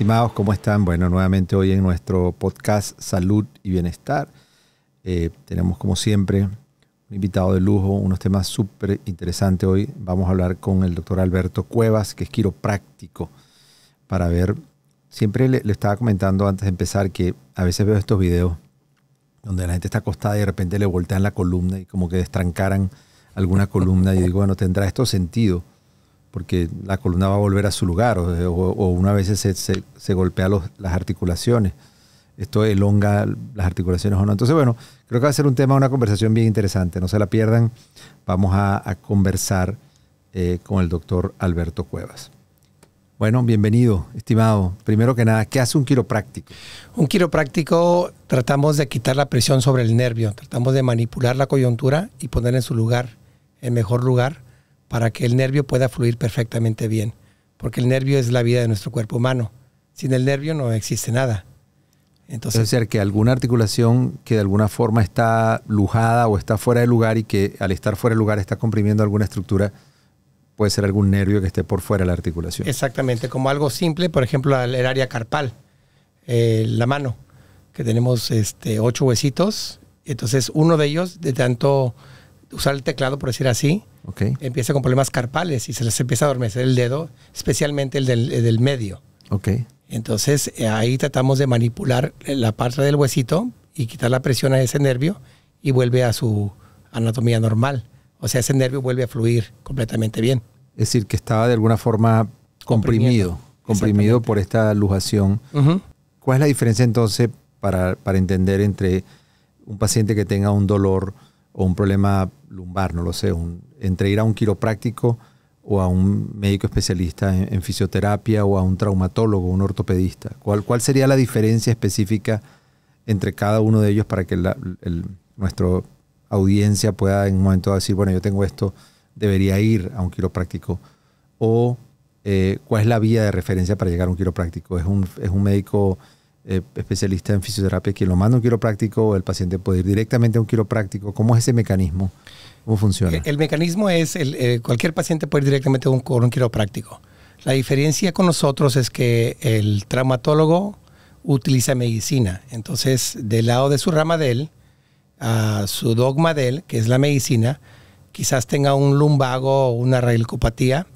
Estimados, ¿cómo están? Bueno, nuevamente hoy en nuestro podcast Salud y Bienestar tenemos como siempre un invitado de lujo, unos temas súper interesantes hoy. Vamos a hablar con el doctor Alberto Cuevas, que es quiropráctico, para ver, siempre le estaba comentando antes de empezar que a veces veo estos videos donde la gente está acostada y de repente le voltean la columna y como que destrancaran alguna columna y digo, bueno, ¿tendrá esto sentido? Porque la columna va a volver a su lugar o una vez se golpea las articulaciones. Esto elonga las articulaciones o no. Entonces, bueno, creo que va a ser un tema, una conversación bien interesante. No se la pierdan. Vamos a conversar con el doctor Alberto Cuevas. Bueno, bienvenido, estimado. Primero que nada, ¿qué hace un quiropráctico? Un quiropráctico tratamos de quitar la presión sobre el nervio. Tratamos de manipular la coyuntura y poner en su lugar, el mejor lugar, para que el nervio pueda fluir perfectamente bien. Porque el nervio es la vida de nuestro cuerpo humano. Sin el nervio no existe nada. Entonces, es decir, que alguna articulación que de alguna forma está lujada o está fuera de lugar y que al estar fuera de lugar está comprimiendo alguna estructura, puede ser algún nervio que esté por fuera de la articulación. Exactamente, como algo simple, por ejemplo, el área carpal, la mano, que tenemos 8 huesitos. Entonces, uno de ellos, de tanto usar el teclado, por decir así, empieza con problemas carpales y se les empieza a adormecer el dedo, especialmente el del medio. Entonces, ahí tratamos de manipular la parte del huesito y quitar la presión a ese nervio y vuelve a su anatomía normal. O sea, ese nervio vuelve a fluir completamente bien. Es decir, que estaba de alguna forma comprimido por esta lujación. ¿Cuál es la diferencia entonces para entender entre un paciente que tenga un dolor o un problema lumbar, no lo sé, entre ir a un quiropráctico o a un médico especialista en fisioterapia o a un traumatólogo, un ortopedista? ¿Cuál sería la diferencia específica entre cada uno de ellos para que nuestra audiencia pueda en un momento decir, bueno, yo tengo esto, debería ir a un quiropráctico? ¿O cuál es la vía de referencia para llegar a un quiropráctico? ¿Es un médico especialista en fisioterapia quien lo manda a un quiropráctico o el paciente puede ir directamente a un quiropráctico? ¿Cómo es ese mecanismo? ¿Cómo funciona? El mecanismo es, cualquier paciente puede ir directamente con un quiropráctico. La diferencia con nosotros es que el traumatólogo utiliza medicina. Entonces, del lado de su rama de él, su dogma de él, que es la medicina, quizás tenga un lumbago o una radiculopatía,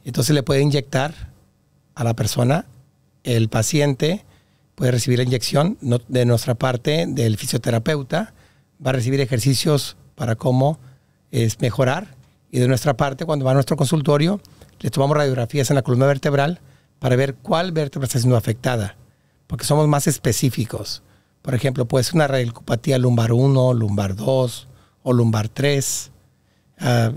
entonces le puede inyectar a la persona. El paciente puede recibir la inyección de nuestra parte, del fisioterapeuta, va a recibir ejercicios para cómo es mejorar, y de nuestra parte, cuando va a nuestro consultorio, le tomamos radiografías en la columna vertebral para ver cuál vértebra está siendo afectada, porque somos más específicos. Por ejemplo, puede ser una radiculopatía lumbar 1, lumbar 2 o lumbar 3,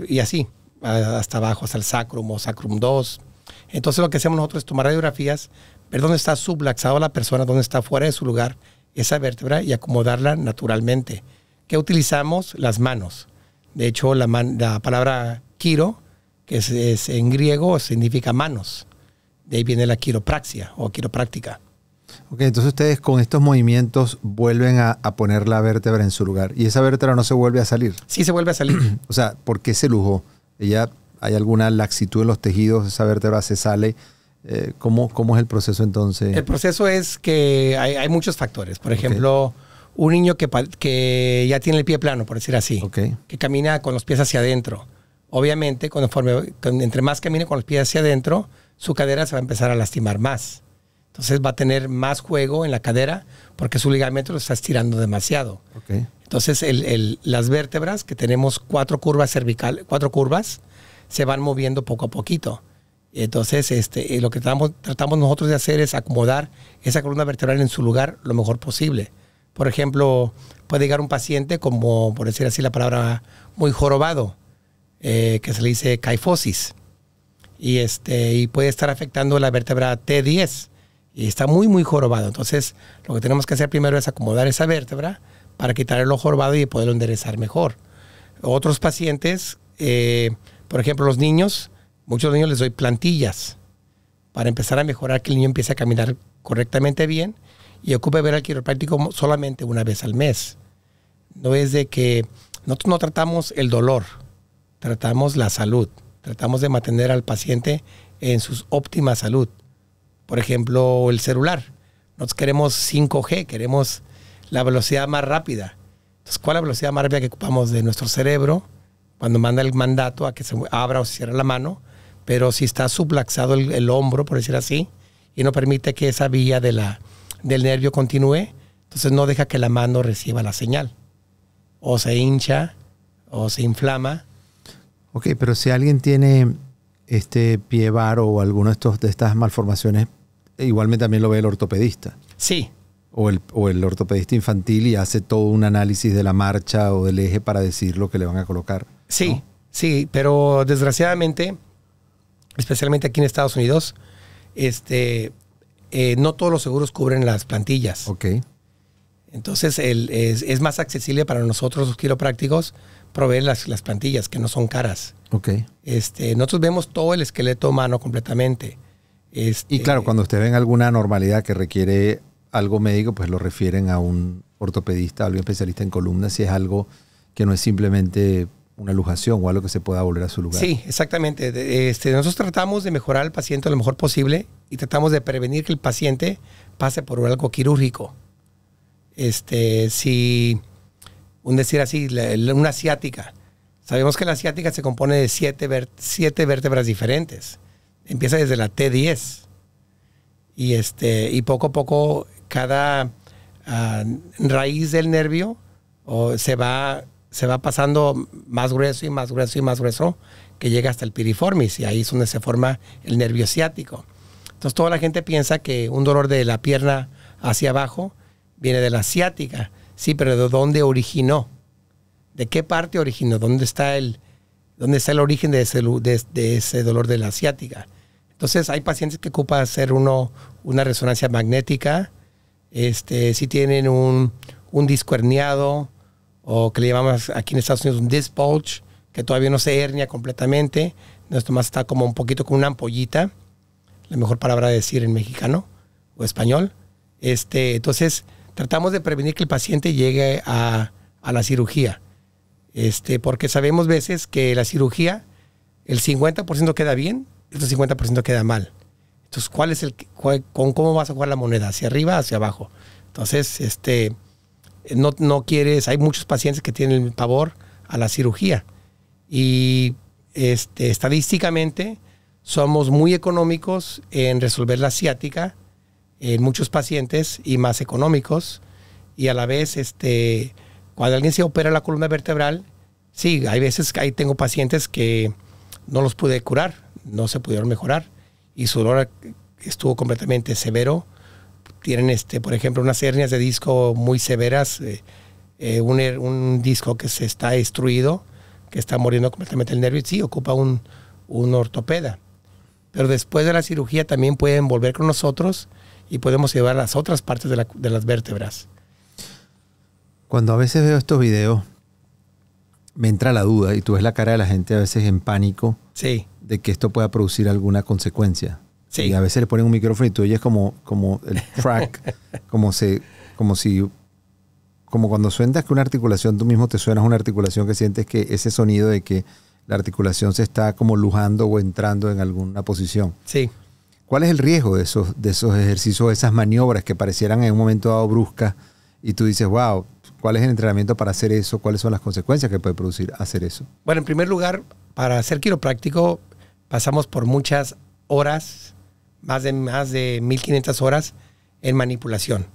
y así, hasta abajo, hasta el sacrum o sacrum 2. Entonces lo que hacemos nosotros es tomar radiografías, ver dónde está subluxado la persona, dónde está fuera de su lugar esa vértebra y acomodarla naturalmente. ¿Qué utilizamos? Las manos. De hecho, la palabra quiro, que es en griego, significa manos. De ahí viene la quiropraxia o quiropráctica. Entonces ustedes con estos movimientos vuelven a poner la vértebra en su lugar. ¿Y esa vértebra no se vuelve a salir? Sí, se vuelve a salir. O sea, ¿por qué se lujó? ¿Hay alguna laxitud en los tejidos? ¿Esa vértebra se sale? ¿Cómo es el proceso entonces? El proceso es que hay muchos factores. Por ejemplo, un niño que ya tiene el pie plano, por decir así, que camina con los pies hacia adentro. Obviamente, entre más camine con los pies hacia adentro, su cadera se va a empezar a lastimar más. Entonces va a tener más juego en la cadera porque su ligamento lo está estirando demasiado. Entonces las vértebras, que tenemos 4 curvas cervicales, 4 curvas, se van moviendo poco a poquito. Entonces lo que tratamos nosotros de hacer es acomodar esa columna vertebral en su lugar lo mejor posible. Por ejemplo, puede llegar un paciente como, por decir así la palabra, muy jorobado, que se le dice kyphosis. Y puede estar afectando la vértebra T10. Y está muy, muy jorobado. Entonces, lo que tenemos que hacer primero es acomodar esa vértebra para quitar el jorobado y poderlo enderezar mejor. Otros pacientes, por ejemplo, los niños, muchos niños les doy plantillas para empezar a mejorar, que el niño empiece a caminar correctamente bien y ocupe ver al quiropráctico solamente una vez al mes. No es de que nosotros no tratamos el dolor, tratamos la salud. Tratamos de mantener al paciente en su óptima salud. Por ejemplo, el celular. Nosotros queremos 5G, queremos la velocidad más rápida. Entonces, ¿cuál es la velocidad más rápida que ocupamos de nuestro cerebro cuando manda el mandato a que se abra o se cierre la mano? Pero si está subluxado el hombro, por decir así, y no permite que esa vía del nervio continúe, entonces no deja que la mano reciba la señal. O se hincha, o se inflama. Ok, pero si alguien tiene pie varo o alguno de estas malformaciones, igualmente también lo ve el ortopedista. Sí. O el ortopedista infantil y hace todo un análisis de la marcha o del eje para decir lo que le van a colocar. Sí, ¿no? sí, pero desgraciadamente, especialmente aquí en Estados Unidos, no todos los seguros cubren las plantillas. Ok. Entonces es más accesible para nosotros los quiroprácticos proveer las plantillas, que no son caras. Ok. Nosotros vemos todo el esqueleto humano completamente. Y claro, cuando ustedes ven alguna anormalidad que requiere algo médico, pues lo refieren a un ortopedista, a algún especialista en columna, si es algo que no es simplemente una lujación o algo que se pueda volver a su lugar. Sí, exactamente. Nosotros tratamos de mejorar al paciente lo mejor posible y tratamos de prevenir que el paciente pase por algo quirúrgico. Si, decir así, una ciática. Sabemos que la ciática se compone de 7 vértebras diferentes. Empieza desde la T10. Y poco a poco cada raíz del nervio se va pasando más grueso y más grueso y más grueso, que llega hasta el piriformis, y ahí es donde se forma el nervio ciático. Entonces toda la gente piensa que un dolor de la pierna hacia abajo viene de la ciática. Sí, pero ¿de dónde originó? ¿De qué parte originó? ¿Dónde está el origen de ese dolor de la ciática? Entonces hay pacientes que ocupan hacer una resonancia magnética, si tienen un disco herniado, o que le llamamos aquí en Estados Unidos un disc bulge, que todavía no se hernia completamente, esto más está como un poquito con una ampollita, la mejor palabra de decir en mexicano o español. Entonces tratamos de prevenir que el paciente llegue a la cirugía, porque sabemos veces que la cirugía, el 50% queda bien, el 50% queda mal. Entonces, ¿cómo vas a jugar la moneda? ¿Hacia arriba, hacia abajo? Entonces, no quieres, hay muchos pacientes que tienen pavor a la cirugía. Y estadísticamente somos muy económicos en resolver la ciática en muchos pacientes, y más económicos. Y a la vez, cuando alguien se opera la columna vertebral, sí, hay veces que tengo pacientes que no los pude curar, no se pudieron mejorar, y su dolor estuvo completamente severo. Tienen, por ejemplo, unas hernias de disco muy severas, un disco que se está destruido, que está muriendo completamente el nervio, y sí, ocupa un ortopeda. Pero después de la cirugía también pueden volver con nosotros y podemos llevar las otras partes de las vértebras. Cuando a veces veo estos videos, me entra la duda, y tú ves la cara de la gente a veces en pánico, sí, de que esto pueda producir alguna consecuencia. Sí. Y a veces le ponen un micrófono y tú oyes como el crack, como cuando suenas que una articulación, tú mismo te suenas una articulación, que sientes que ese sonido de que la articulación se está como lujando o entrando en alguna posición. Sí. ¿Cuál es el riesgo de esos ejercicios, de esas maniobras que parecieran en un momento dado bruscas, y tú dices, wow, ¿cuál es el entrenamiento para hacer eso? ¿Cuáles son las consecuencias que puede producir hacer eso? Bueno, en primer lugar, para ser quiropráctico pasamos por muchas horas, más de 1,500 horas en manipulación.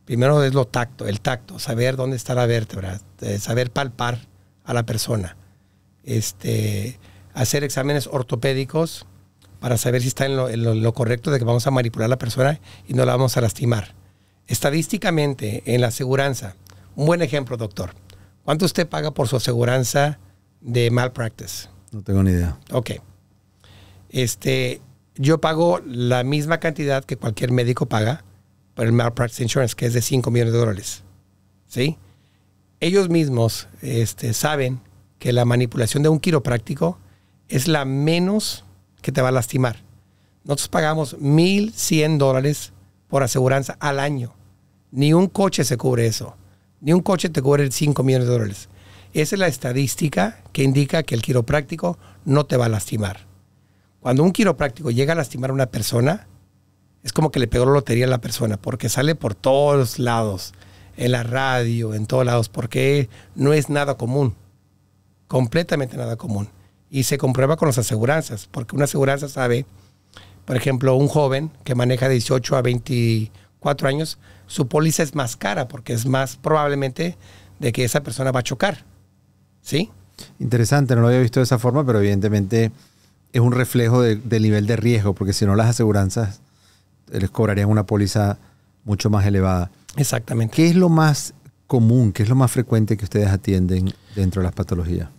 Primero es el tacto, saber dónde está la vértebra, saber palpar a la persona. Hacer exámenes ortopédicos para saber si está en lo correcto de que vamos a manipular a la persona y no la vamos a lastimar. Estadísticamente, en la aseguranza, un buen ejemplo, doctor. ¿Cuánto usted paga por su aseguranza de malpractice? No tengo ni idea. Ok. Yo pago la misma cantidad que cualquier médico paga por el malpractice insurance, que es de $5 millones. ¿Sí? Ellos mismos saben que la manipulación de un quiropráctico es la menos que te va a lastimar. Nosotros pagamos $1,100 por aseguranza al año. Ni un coche se cubre eso. Ni un coche te cubre $5 millones. Esa es la estadística que indica que el quiropráctico no te va a lastimar. Cuando un quiropráctico llega a lastimar a una persona, es como que le pegó la lotería a la persona, porque sale por todos lados, en la radio, en todos lados, porque no es nada común, completamente nada común. Y se comprueba con las aseguranzas, porque una aseguranza sabe, por ejemplo, un joven que maneja de 18 a 24 años, su póliza es más cara, porque es más probablemente de que esa persona va a chocar. ¿Sí? Interesante, no lo había visto de esa forma, pero evidentemente es un reflejo del nivel de riesgo, porque si no las aseguranzas les cobrarían una póliza mucho más elevada. Exactamente. ¿Qué es lo más común, qué es lo más frecuente que ustedes atienden dentro de las patologías?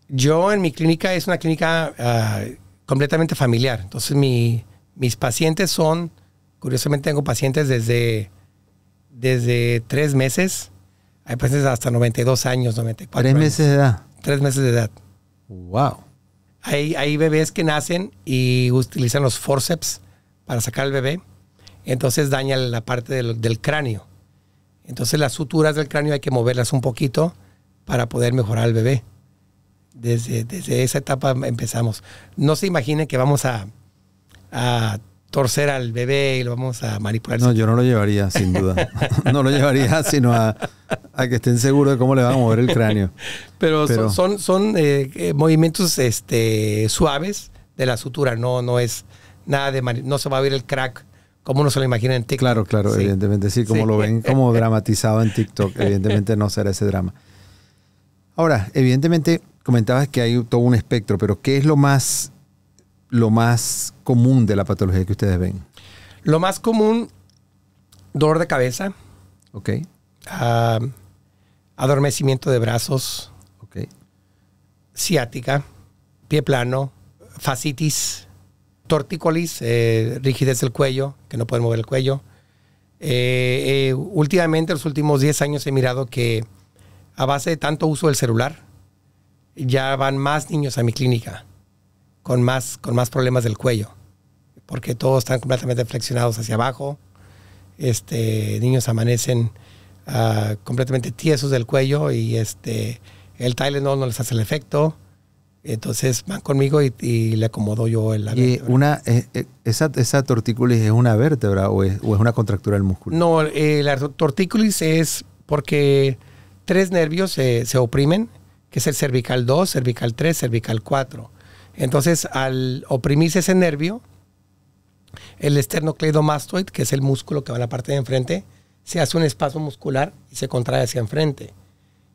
Yo en mi clínica es una clínica completamente familiar. Entonces mis pacientes son, curiosamente tengo pacientes desde 3 meses, hay pacientes hasta 92 años, 94 ¿3 meses de edad? 3 meses de edad. ¡Wow! Hay bebés que nacen y utilizan los forceps para sacar al bebé. Entonces daña la parte del cráneo. Entonces las suturas del cráneo hay que moverlas un poquito para poder mejorar al bebé. Desde esa etapa empezamos. No se imaginen que vamos a torcer al bebé y lo vamos a manipular. No, yo no lo llevaría, sin duda. No lo llevaría, sino a que estén seguros de cómo le van a mover el cráneo. Pero son movimientos suaves de la sutura. No es nada de no se va a ver el crack como uno se lo imagina en TikTok. Claro, sí. Evidentemente sí, como lo ven como dramatizado en TikTok, evidentemente no será ese drama. Ahora, evidentemente comentabas que hay todo un espectro, pero ¿qué es lo más común de la patología que ustedes ven? Lo más común, dolor de cabeza. Ok. Adormecimiento de brazos. Ok. Ciática, pie plano, fascitis, tortícolis, rigidez del cuello, que no pueden mover el cuello. Últimamente, en los últimos 10 años he mirado que a base de tanto uso del celular, ya van más niños a mi clínica con más problemas del cuello, porque todos están completamente flexionados hacia abajo. Niños amanecen completamente tiesos del cuello y el Tylenol no les hace el efecto. Entonces van conmigo y le acomodo yo la vértebra. ¿Esa tortícolis es una vértebra o es una contractura del músculo? No, la tortícolis es porque 3 nervios se oprimen, que es el cervical 2, cervical 3, cervical 4. Entonces, al oprimirse ese nervio, el esternocleidomastoid, que es el músculo que va en la parte de enfrente, se hace un espasmo muscular y se contrae hacia enfrente.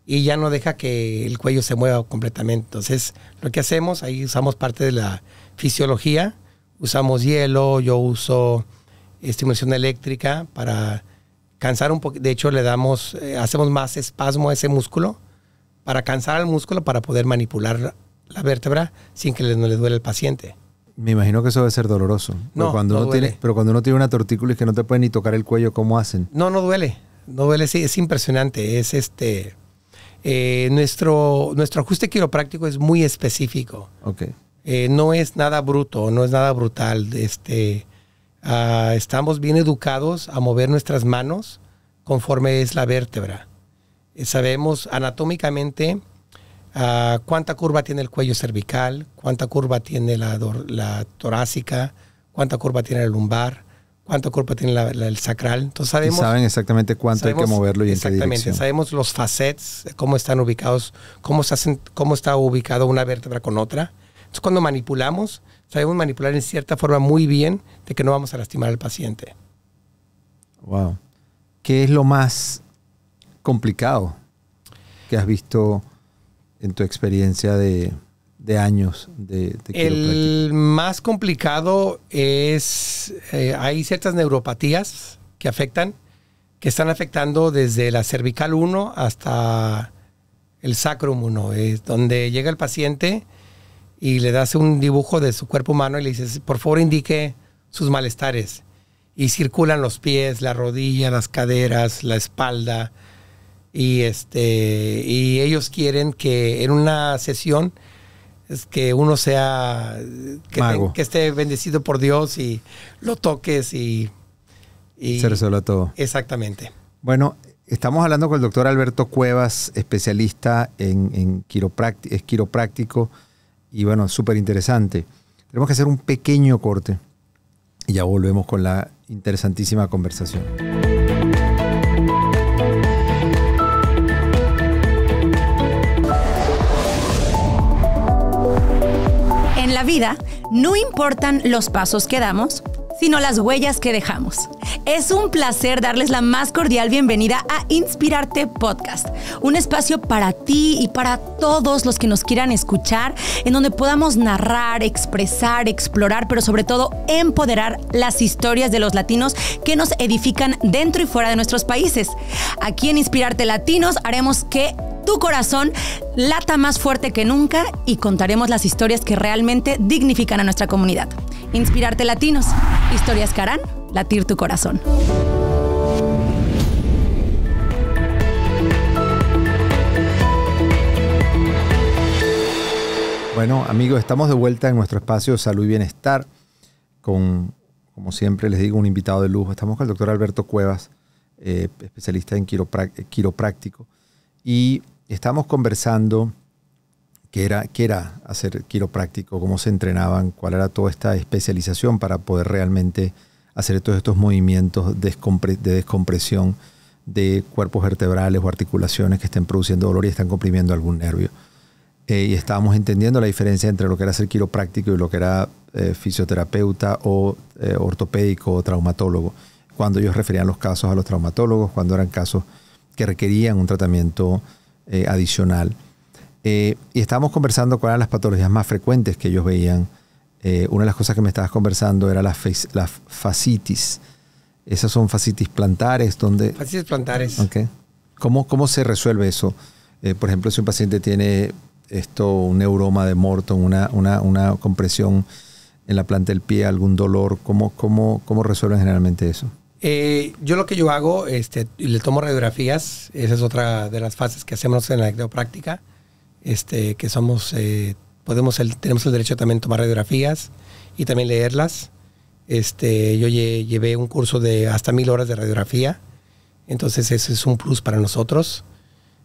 Y ya no deja que el cuello se mueva completamente. Entonces, lo que hacemos, ahí usamos parte de la fisiología. Usamos hielo, yo uso estimulación eléctrica para cansar un poco. De hecho, hacemos más espasmo a ese músculo para cansar al músculo para poder manipular la vértebra sin que no le duele al paciente. Me imagino que eso debe ser doloroso. No, pero cuando uno tiene una tortícolis que no te puede ni tocar el cuello, ¿cómo hacen? No duele. No duele, sí, es impresionante. Es nuestro ajuste quiropráctico es muy específico. Okay. No es nada bruto, no es nada brutal. Estamos bien educados a mover nuestras manos conforme es la vértebra. Sabemos anatómicamente cuánta curva tiene el cuello cervical, cuánta curva tiene la torácica, cuánta curva tiene la lumbar, cuánta curva tiene el sacral. Entonces saben exactamente cuánto hay que moverlo y en qué dirección. Exactamente. Sabemos los facets, cómo están ubicados, cómo está ubicado una vértebra con otra. Entonces, cuando manipulamos, sabemos manipular en cierta forma muy bien de que no vamos a lastimar al paciente. Wow. ¿Qué es lo más complicado que has visto en tu experiencia de años de quiropráctica? El más complicado es, hay ciertas neuropatías que están afectando desde la cervical 1 hasta el sacrum 1, es donde llega el paciente y le das un dibujo de su cuerpo humano y le dices, por favor indique sus malestares. Y circulan los pies, la rodilla, las caderas, la espalda. Y ellos quieren que en una sesión es que uno sea que esté bendecido por Dios y lo toques y se resuelve todo. Exactamente. Bueno, estamos hablando con el doctor Alberto Cuevas, especialista en quiropráctico, es quiropráctico y bueno, súper interesante. Tenemos que hacer un pequeño corte y ya volvemos con la interesantísima conversación. En la vida, no importan los pasos que damos, sino las huellas que dejamos. Es un placer darles la más cordial bienvenida a Inspirarte Podcast, un espacio para ti y para todos los que nos quieran escuchar, en donde podamos narrar, expresar, explorar, pero sobre todo empoderar las historias de los latinos que nos edifican dentro y fuera de nuestros países. Aquí en Inspirarte Latinos haremos que tu corazón lata más fuerte que nunca y contaremos las historias que realmente dignifican a nuestra comunidad. Inspirarte Latinos, historias que harán latir tu corazón. Bueno, amigos, estamos de vuelta en nuestro espacio de Salud y Bienestar con, como siempre les digo, un invitado de lujo. Estamos con el doctor Alberto Cuevas, especialista en quiropráctico, y estamos conversando qué era hacer quiropráctico, cómo se entrenaban, cuál era toda esta especialización para poder realmente hacer todos estos movimientos de descompresión de cuerpos vertebrales o articulaciones que estén produciendo dolor y están comprimiendo algún nervio. Y estábamos entendiendo la diferencia entre lo que era ser quiropráctico y lo que era fisioterapeuta o ortopédico o traumatólogo. Cuando ellos referían los casos a los traumatólogos, cuando eran casos que requerían un tratamiento adicional. Y estábamos conversando cuáles eran las patologías más frecuentes que ellos veían. Una de las cosas que me estabas conversando era la fascitis. Esas son fascitis plantares. Fascitis plantares. Okay. ¿Cómo se resuelve eso? Por ejemplo, si un paciente tiene un neuroma de Morton, una compresión en la planta del pie, algún dolor, ¿cómo resuelven generalmente eso? Yo lo que yo hago, le tomo radiografías. Esa es otra de las fases que hacemos en la quiropráctica. Que somos, tenemos el derecho también de tomar radiografías y también leerlas. Yo llevé un curso de hasta 1000 horas de radiografía. Entonces ese es un plus para nosotros.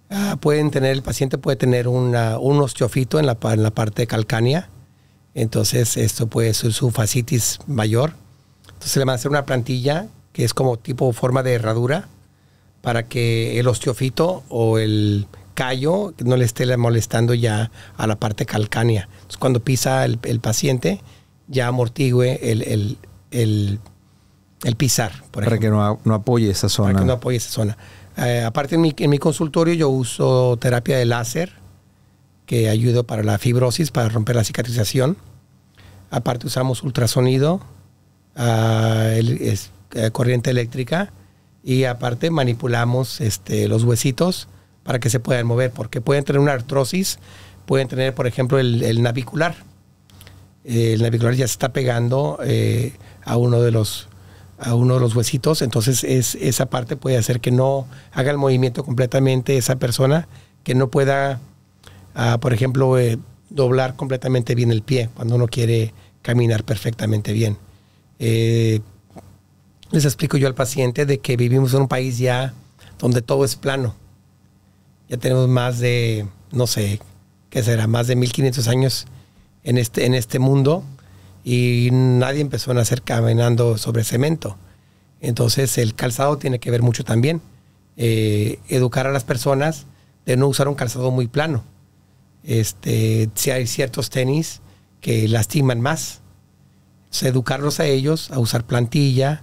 El paciente puede tener un osteofito en la parte calcánea. Entonces esto puede ser su fascitis mayor. Entonces le van a hacer una plantilla que es como tipo forma de herradura para que el osteofito o el callo no le esté molestando ya a la parte calcánea. Entonces cuando pisa el paciente ya amortigue el pisar. Para que no apoye esa zona. Para que no apoye esa zona. Aparte en mi consultorio yo uso terapia de láser que ayuda para la fibrosis, para romper la cicatrización. Aparte usamos ultrasonido, corriente eléctrica, y aparte manipulamos los huesitos para que se puedan mover, porque pueden tener una artrosis, pueden tener, por ejemplo, el navicular. El navicular ya se está pegando a uno de los huesitos, entonces esa parte puede hacer que no haga el movimiento completamente esa persona, que no pueda, por ejemplo, doblar completamente bien el pie cuando uno quiere caminar perfectamente bien. Les explico yo al paciente de que vivimos en un país ya donde todo es plano. Ya tenemos más de, no sé, ¿qué será? Más de 1500 años en este mundo, y nadie empezó a nacer caminando sobre cemento. Entonces el calzado tiene que ver mucho también. Educar a las personas de no usar un calzado muy plano. Si hay ciertos tenis que lastiman más, entonces, educarlos a ellos a usar plantilla,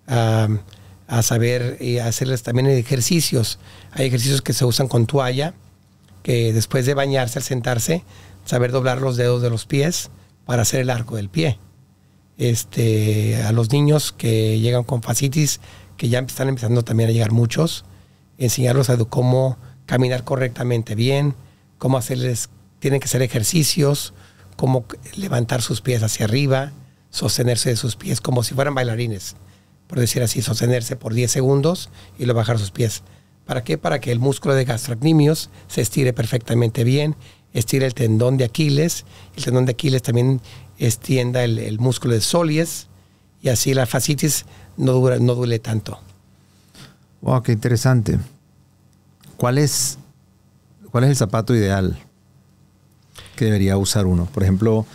a saber hacerles también ejercicios. Hay ejercicios que se usan con toalla, que después de bañarse, al sentarse, saber doblar los dedos de los pies para hacer el arco del pie. A los niños que llegan con fascitis, que ya están empezando también a llegar muchos, enseñarlos a cómo caminar correctamente bien, cómo tienen que hacer ejercicios, cómo levantar sus pies hacia arriba, sostenerse de sus pies como si fueran bailarines, por decir así, sostenerse por 10 segundos y luego bajar sus pies. ¿Para qué? Para que el músculo de gastrocnemius se estire perfectamente bien, estire el tendón de Aquiles, el tendón de Aquiles también extienda el músculo de soleus, y así la fascitis no duele tanto. Wow, qué interesante. ¿Cuál es el zapato ideal que debería usar uno? Por ejemplo,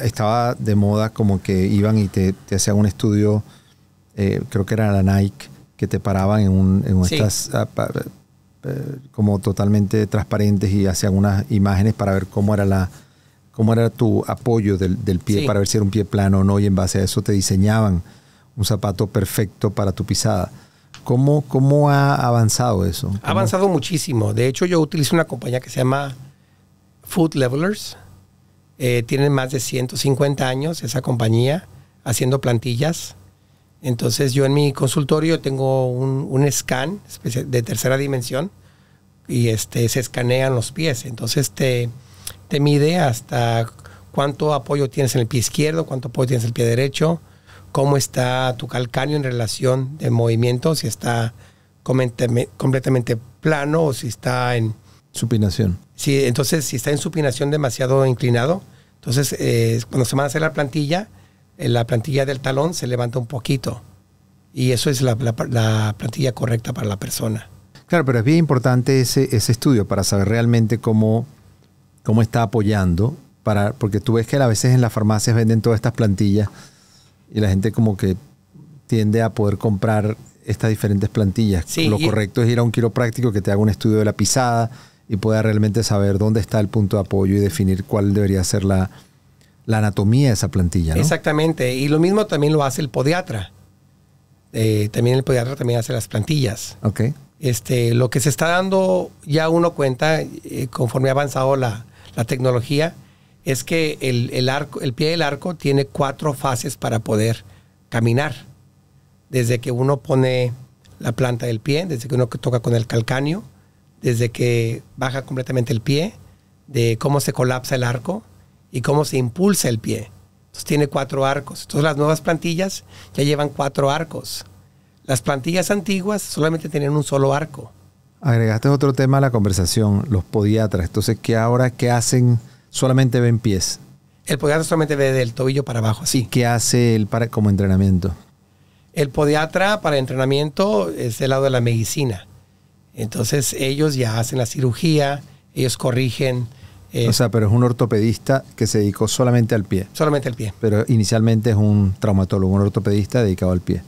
estaba de moda como que iban y te hacían un estudio creo que era la Nike, que te paraban en Sí. estas como totalmente transparentes y hacían unas imágenes para ver cómo era tu apoyo del pie, Sí. para ver si era un pie plano o no, y en base a eso te diseñaban un zapato perfecto para tu pisada. ¿Cómo ha avanzado eso? Ha avanzado muchísimo. De hecho, yo utilizo una compañía que se llama Foot Levelers. Tienen más de 150 años esa compañía haciendo plantillas. Entonces yo en mi consultorio tengo un scan de tercera dimensión y se escanean los pies. Entonces te mide hasta cuánto apoyo tienes en el pie izquierdo, cuánto apoyo tienes en el pie derecho, cómo está tu calcáneo en relación de movimiento, si está completamente plano o si está en supinación. Sí, entonces si está en supinación demasiado inclinado, entonces cuando se va a hacer la plantilla del talón se levanta un poquito y eso es la plantilla correcta para la persona. Claro, pero es bien importante ese estudio para saber realmente cómo está apoyando, porque tú ves que a veces en las farmacias venden todas estas plantillas y la gente como que tiende a poder comprar estas diferentes plantillas. Sí, Lo correcto es ir a un quiropráctico que te haga un estudio de la pisada y pueda realmente saber dónde está el punto de apoyo y definir cuál debería ser la anatomía de esa plantilla, ¿no? Exactamente. Y lo mismo también lo hace el podiatra. También el podiatra también hace las plantillas. Okay. Lo que se está dando, ya uno cuenta, conforme ha avanzado la tecnología, es que el pie del arco tiene 4 fases para poder caminar. Desde que uno pone la planta del pie, desde que uno toca con el calcáneo, desde que baja completamente el pie, de cómo se colapsa el arco y cómo se impulsa el pie. Entonces tiene 4 arcos. Entonces las nuevas plantillas ya llevan 4 arcos. Las plantillas antiguas solamente tenían un solo arco. Agregaste otro tema a la conversación, los podiatras. Entonces, ¿qué hacen? Solamente ven pies. El podiatra solamente ve del tobillo para abajo, así. ¿Y qué hace él como entrenamiento? El podiatra para entrenamiento es del lado de la medicina. Entonces ellos ya hacen la cirugía, ellos corrigen. O sea, pero es un ortopedista que se dedicó solamente al pie. Solamente al pie. Pero inicialmente es un traumatólogo, un ortopedista dedicado al pie.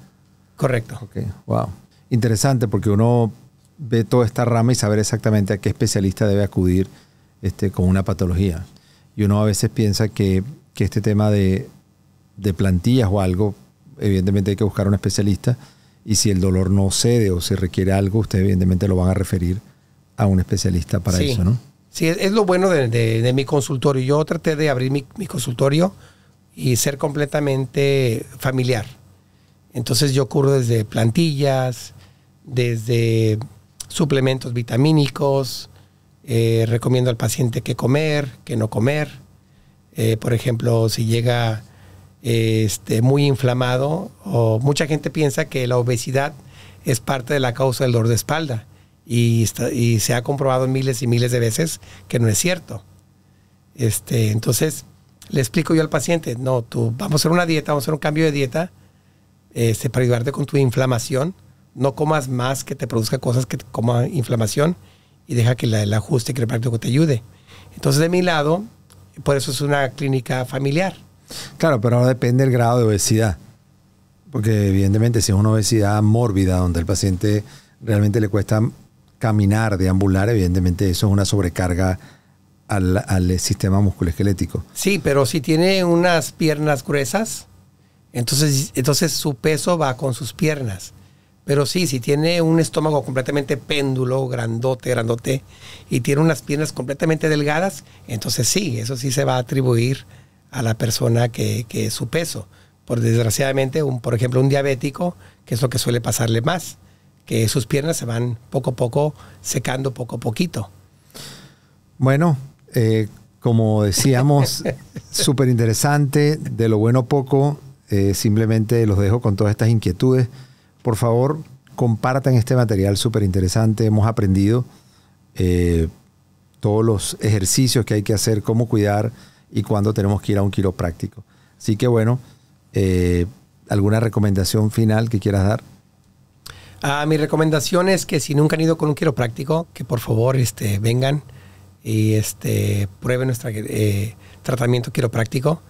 Correcto. Okay. Wow. Interesante porque uno ve toda esta rama y saber exactamente a qué especialista debe acudir con una patología. Y uno a veces piensa que este tema de plantillas o algo, evidentemente hay que buscar un especialista, y si el dolor no cede o se requiere algo, usted evidentemente lo van a referir a un especialista para eso, ¿no? Sí, es lo bueno de mi consultorio. Yo traté de abrir mi consultorio y ser completamente familiar. Entonces yo cubro desde plantillas, desde suplementos vitamínicos, recomiendo al paciente qué comer, qué no comer. Por ejemplo, si llega muy inflamado, o mucha gente piensa que la obesidad es parte de la causa del dolor de espalda y se ha comprobado miles y miles de veces que no es cierto. Entonces le explico yo al paciente, no, vamos a hacer una dieta, vamos a hacer un cambio de dieta para ayudarte con tu inflamación. No comas más que te produzca cosas que te coma inflamación y deja que el ajuste quiropráctico te ayude. Entonces, de mi lado, por eso es una clínica familiar. Claro, pero ahora depende del grado de obesidad. Porque evidentemente si es una obesidad mórbida donde el paciente realmente le cuesta caminar, deambular, evidentemente eso es una sobrecarga al sistema musculoesquelético. Sí, pero si tiene unas piernas gruesas, entonces su peso va con sus piernas. Pero sí, si tiene un estómago completamente péndulo, grandote, y tiene unas piernas completamente delgadas, entonces sí, eso sí se va a atribuir a la persona que es su peso. Desgraciadamente, por ejemplo, un diabético, que es lo que suele pasarle más, que sus piernas se van poco a poco secando poco a poquito. Bueno, como decíamos, súper interesante, de lo bueno poco, simplemente los dejo con todas estas inquietudes. Por favor, compartan este material súper interesante. Hemos aprendido todos los ejercicios que hay que hacer, cómo cuidar y cuándo tenemos que ir a un quiropráctico. Así que bueno, ¿alguna recomendación final que quieras dar? Mi recomendación es que si nunca han ido con un quiropráctico, que por favor vengan y prueben nuestro tratamiento quiropráctico.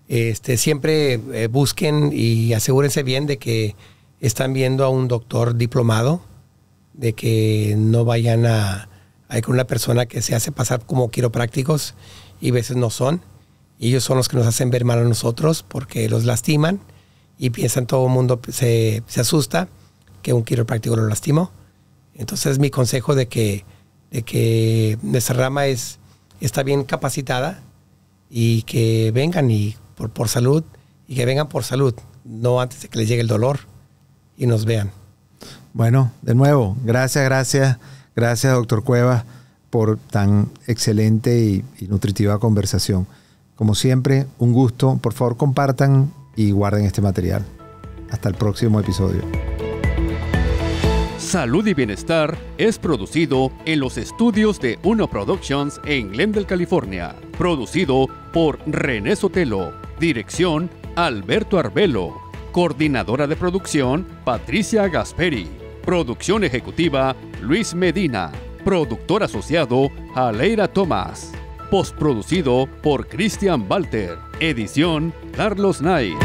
Siempre busquen y asegúrense bien de que están viendo a un doctor diplomado, de que no vayan a ir con una persona que se hace pasar como quiroprácticos y a veces no son. Y ellos son los que nos hacen ver mal a nosotros porque los lastiman y piensan, todo el mundo se asusta que un quiropráctico lo lastimó. Entonces mi consejo de que nuestra rama está bien capacitada y que vengan por salud, y que vengan por salud, no antes de que les llegue el dolor y nos vean. Bueno, de nuevo, gracias doctor Cuevas por tan excelente y nutritiva conversación. Como siempre, un gusto. Por favor, compartan y guarden este material. Hasta el próximo episodio. Salud y Bienestar es producido en los estudios de Uno Productions en Glendale, California. Producido por René Sotelo. Dirección, Alberto Arbelo. Coordinadora de producción, Patricia Gasperi. Producción ejecutiva, Luis Medina. Productor asociado, Aleira Tomás. Postproducido por Cristian Walter. Edición, Carlos Knight.